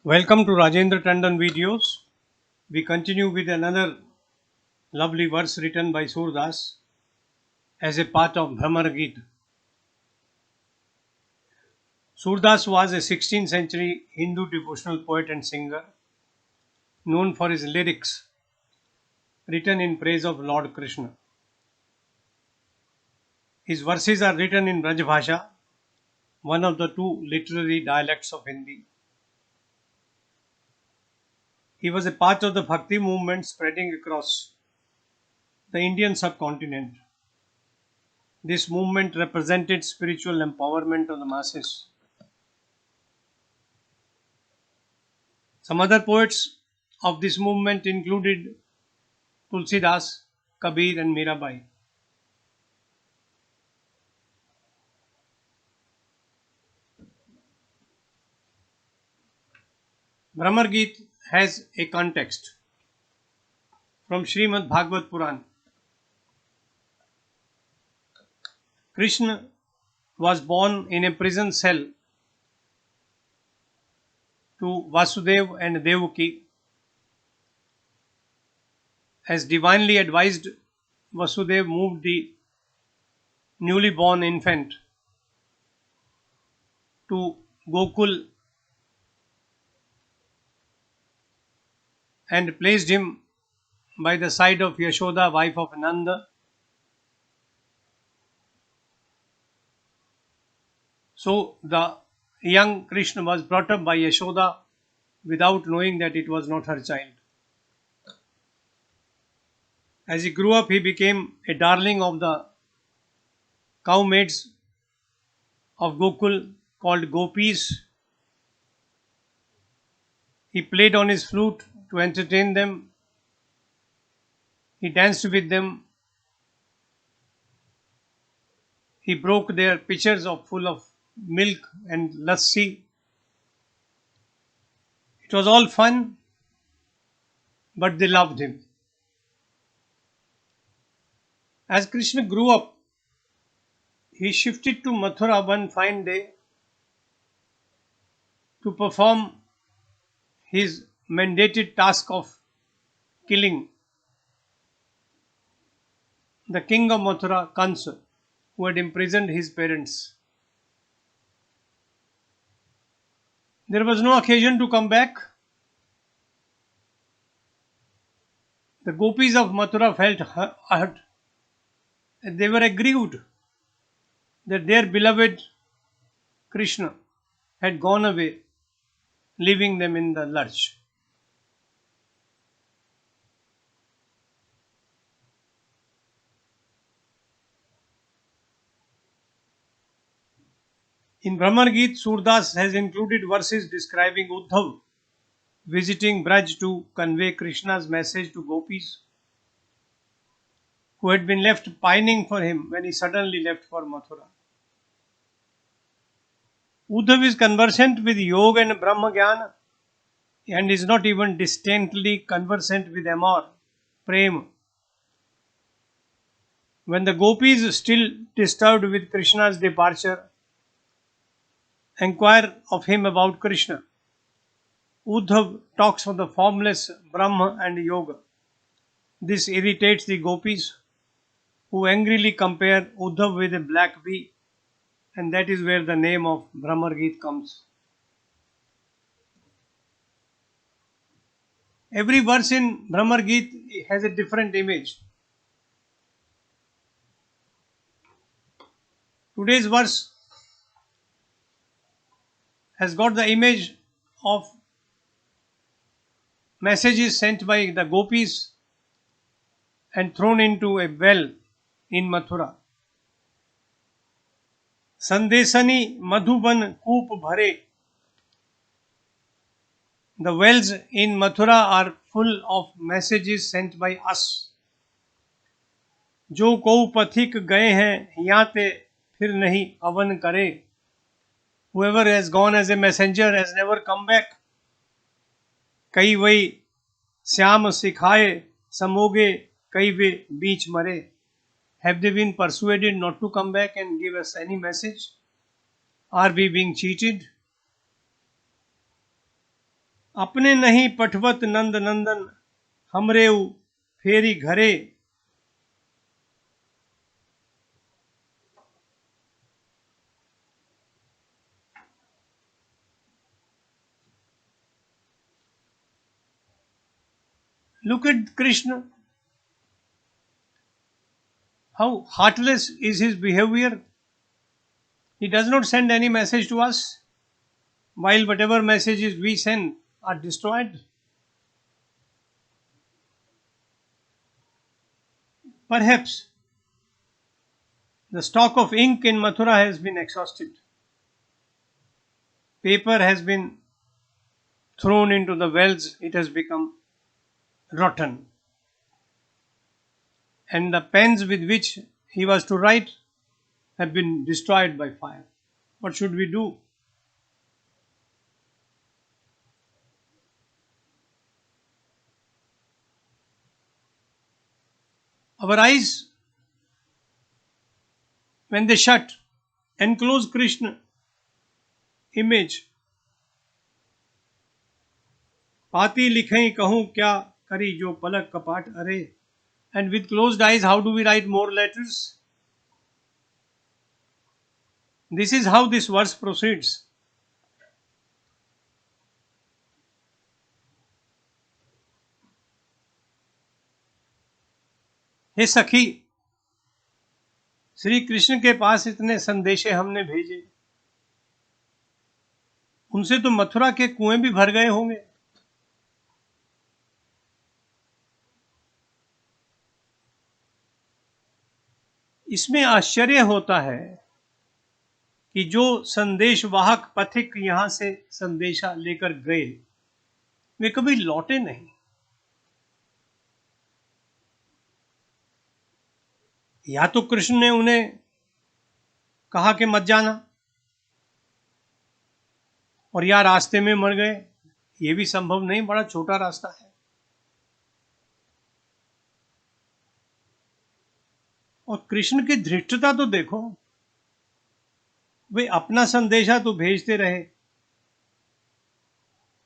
Welcome to Rajendra Tandon videos. We continue with another lovely verse written by Surdas as a part of Bhramar Geet. Surdas was a 16th century Hindu devotional poet and singer known for his lyrics written in praise of Lord Krishna. His verses are written in Braj Bhasha, one of the two literary dialects of Hindi. He was a part of the Bhakti movement spreading across the Indian subcontinent. This movement represented spiritual empowerment of the masses. Some other poets of this movement included Tulsidas, Kabir, and Mirabai. Bhramar Geet has a context from Srimad Bhagavad Puran. Krishna was born in a prison cell to Vasudev and Devaki. As divinely advised, Vasudev moved the newly born infant to Gokul and placed him by the side of Yashoda, wife of Nanda. So the young Krishna was brought up by Yashoda without knowing that it was not her child. As he grew up, he became a darling of the cow maids of Gokul called Gopis. He played on his flute to entertain them. He danced with them. He broke their pitchers full of milk and lassi. It was all fun, but they loved him. As Krishna grew up, he shifted to Mathura one fine day to perform his mandated task of killing the king of Mathura, Kansa, who had imprisoned his parents. There was no occasion to come back. The gopis of Mathura felt hurt and they were aggrieved that their beloved Krishna had gone away, leaving them in the lurch. In Bhramar Geet, Surdas has included verses describing Uddhav visiting Braj to convey Krishna's message to gopis who had been left pining for him when he suddenly left for Mathura. Uddhav is conversant with Yoga and Brahma Jnana and is not even distantly conversant with Amor, Prem. When the gopis, still disturbed with Krishna's departure, inquire of him about Krishna, Uddhav talks of the formless Brahma and Yoga. This irritates the gopis, who angrily compare Uddhav with a black bee, and that is where the name of Bhramar Geet comes. Every verse in Bhramar Geet has a different image. Today's verse has got the image of messages sent by the gopis and thrown into a well in Mathura. Sandesani Madhuban Koop Bhare. The wells in Mathura are full of messages sent by us. जो को पथिक गए हैं याते फिर नहीं oven करे. Whoever has gone as a messenger has never come back. कई वही श्याम सिखाए समोगे कई वे बीच मरे. Have they been persuaded not to come back and give us any message? Are we being cheated? अपने नहीं पठवत नंद नंदन, हमरेऊ फेरी घरे। Look at Krishna. How heartless is his behavior. He does not send any message to us, while whatever messages we send are destroyed. Perhaps the stock of ink in Mathura has been exhausted. Paper has been thrown into the wells, it has become rotten. And the pens with which he was to write have been destroyed by fire. What should we do? Our eyes, when they shut, enclose Krishna image. पाती लिखें कहूँ क्या करी जो पलक कपाट अरे. And with closed eyes, how do we write more letters? This is how this verse proceeds. हे सखी, श्री कृष्ण के पास इतने संदेशे हमने भेजे, उनसे तो मथुरा के कुएं भी भर गए होंगे. इसमें आश्चर्य होता है कि जो संदेशवाहक पथिक यहां से संदेशा लेकर गए, वे कभी लौटे नहीं. या तो कृष्ण ने उन्हें कहा कि मत जाना, और या रास्ते में मर गए. ये भी संभव नहीं, बड़ा छोटा रास्ता है. और कृष्ण की धृष्टता तो देखो, वे अपना संदेशा तो भेजते रहे,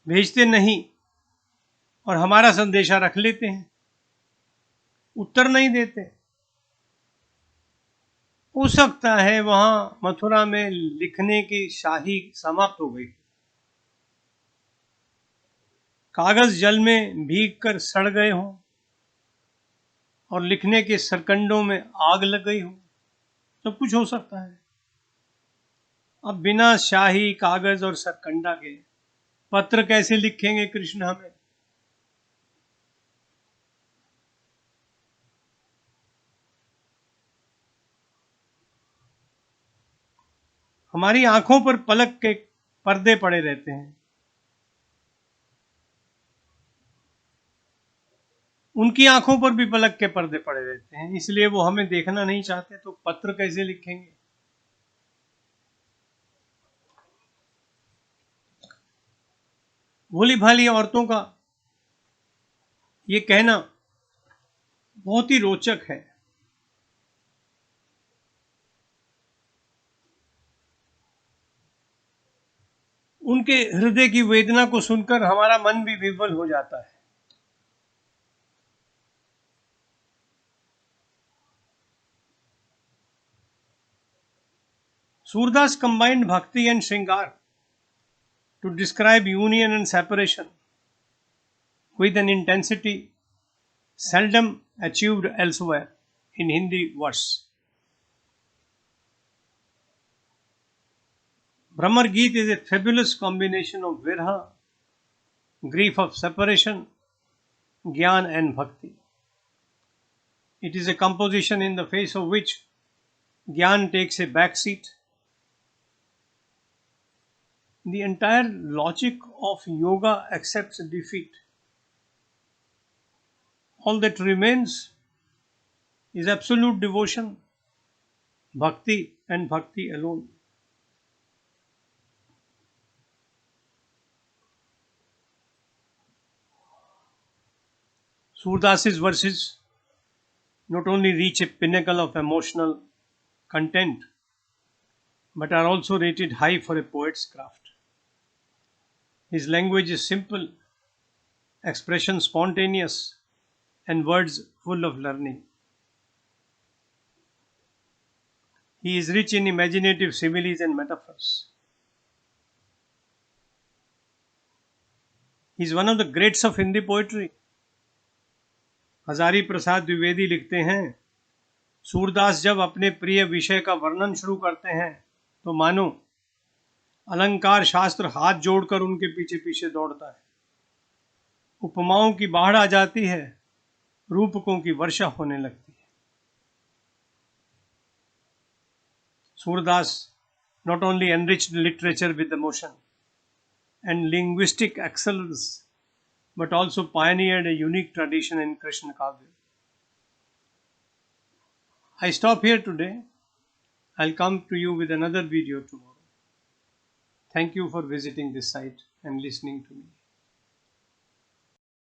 भेजते नहीं, और हमारा संदेशा रख लेते हैं, उत्तर नहीं देते. हो सकता है वहां मथुरा में लिखने की शाही समाप्त हो गई, कागज जल में भीग कर सड़ गए हों और लिखने के सरकंडों में आग लग गई हो. सब कुछ हो सकता है. अब बिना शाही कागज और सरकंडा के पत्र कैसे लिखेंगे कृष्ण हमें? हमारी आंखों पर पलक के पर्दे पड़े रहते हैं, उनकी आंखों पर भी पलक के पर्दे पड़े रहते हैं, इसलिए वो हमें देखना नहीं चाहते. तो पत्र कैसे लिखेंगे? भोली भाली औरतों का ये कहना बहुत ही रोचक है. उनके हृदय की वेदना को सुनकर हमारा मन भी विह्वल हो जाता है. Surdas combined bhakti and shringar to describe union and separation with an intensity seldom achieved elsewhere in Hindi verse. Brahmar Geet is a fabulous combination of virha, grief of separation, gyan and bhakti. It is a composition in the face of which gyan takes a back seat. The entire logic of yoga accepts defeat. All that remains is absolute devotion, bhakti and bhakti alone. Surdas's verses not only reach a pinnacle of emotional content, but are also rated high for a poet's craft. His language is simple expression spontaneous, and words full of learning. He is rich in imaginative similes and metaphors. He is one of the greats of Hindi poetry. Hazari Prasad Dwivedi लिखते हैं, सूरदास जब अपने प्रिय विषय का वर्णन शुरू करते हैं तो मानो अलंकार शास्त्र हाथ जोड़कर उनके पीछे पीछे दौड़ता है। उपमाओं की बाढ़ आ जाती है, रूपकों की वर्षा होने लगती है। Surdas not only enriched literature with emotion and linguistic excellence, but also pioneered a unique tradition in Krishna Kavya. I stop here today. I'll come to you with another video tomorrow. Thank you for visiting this site and listening to me.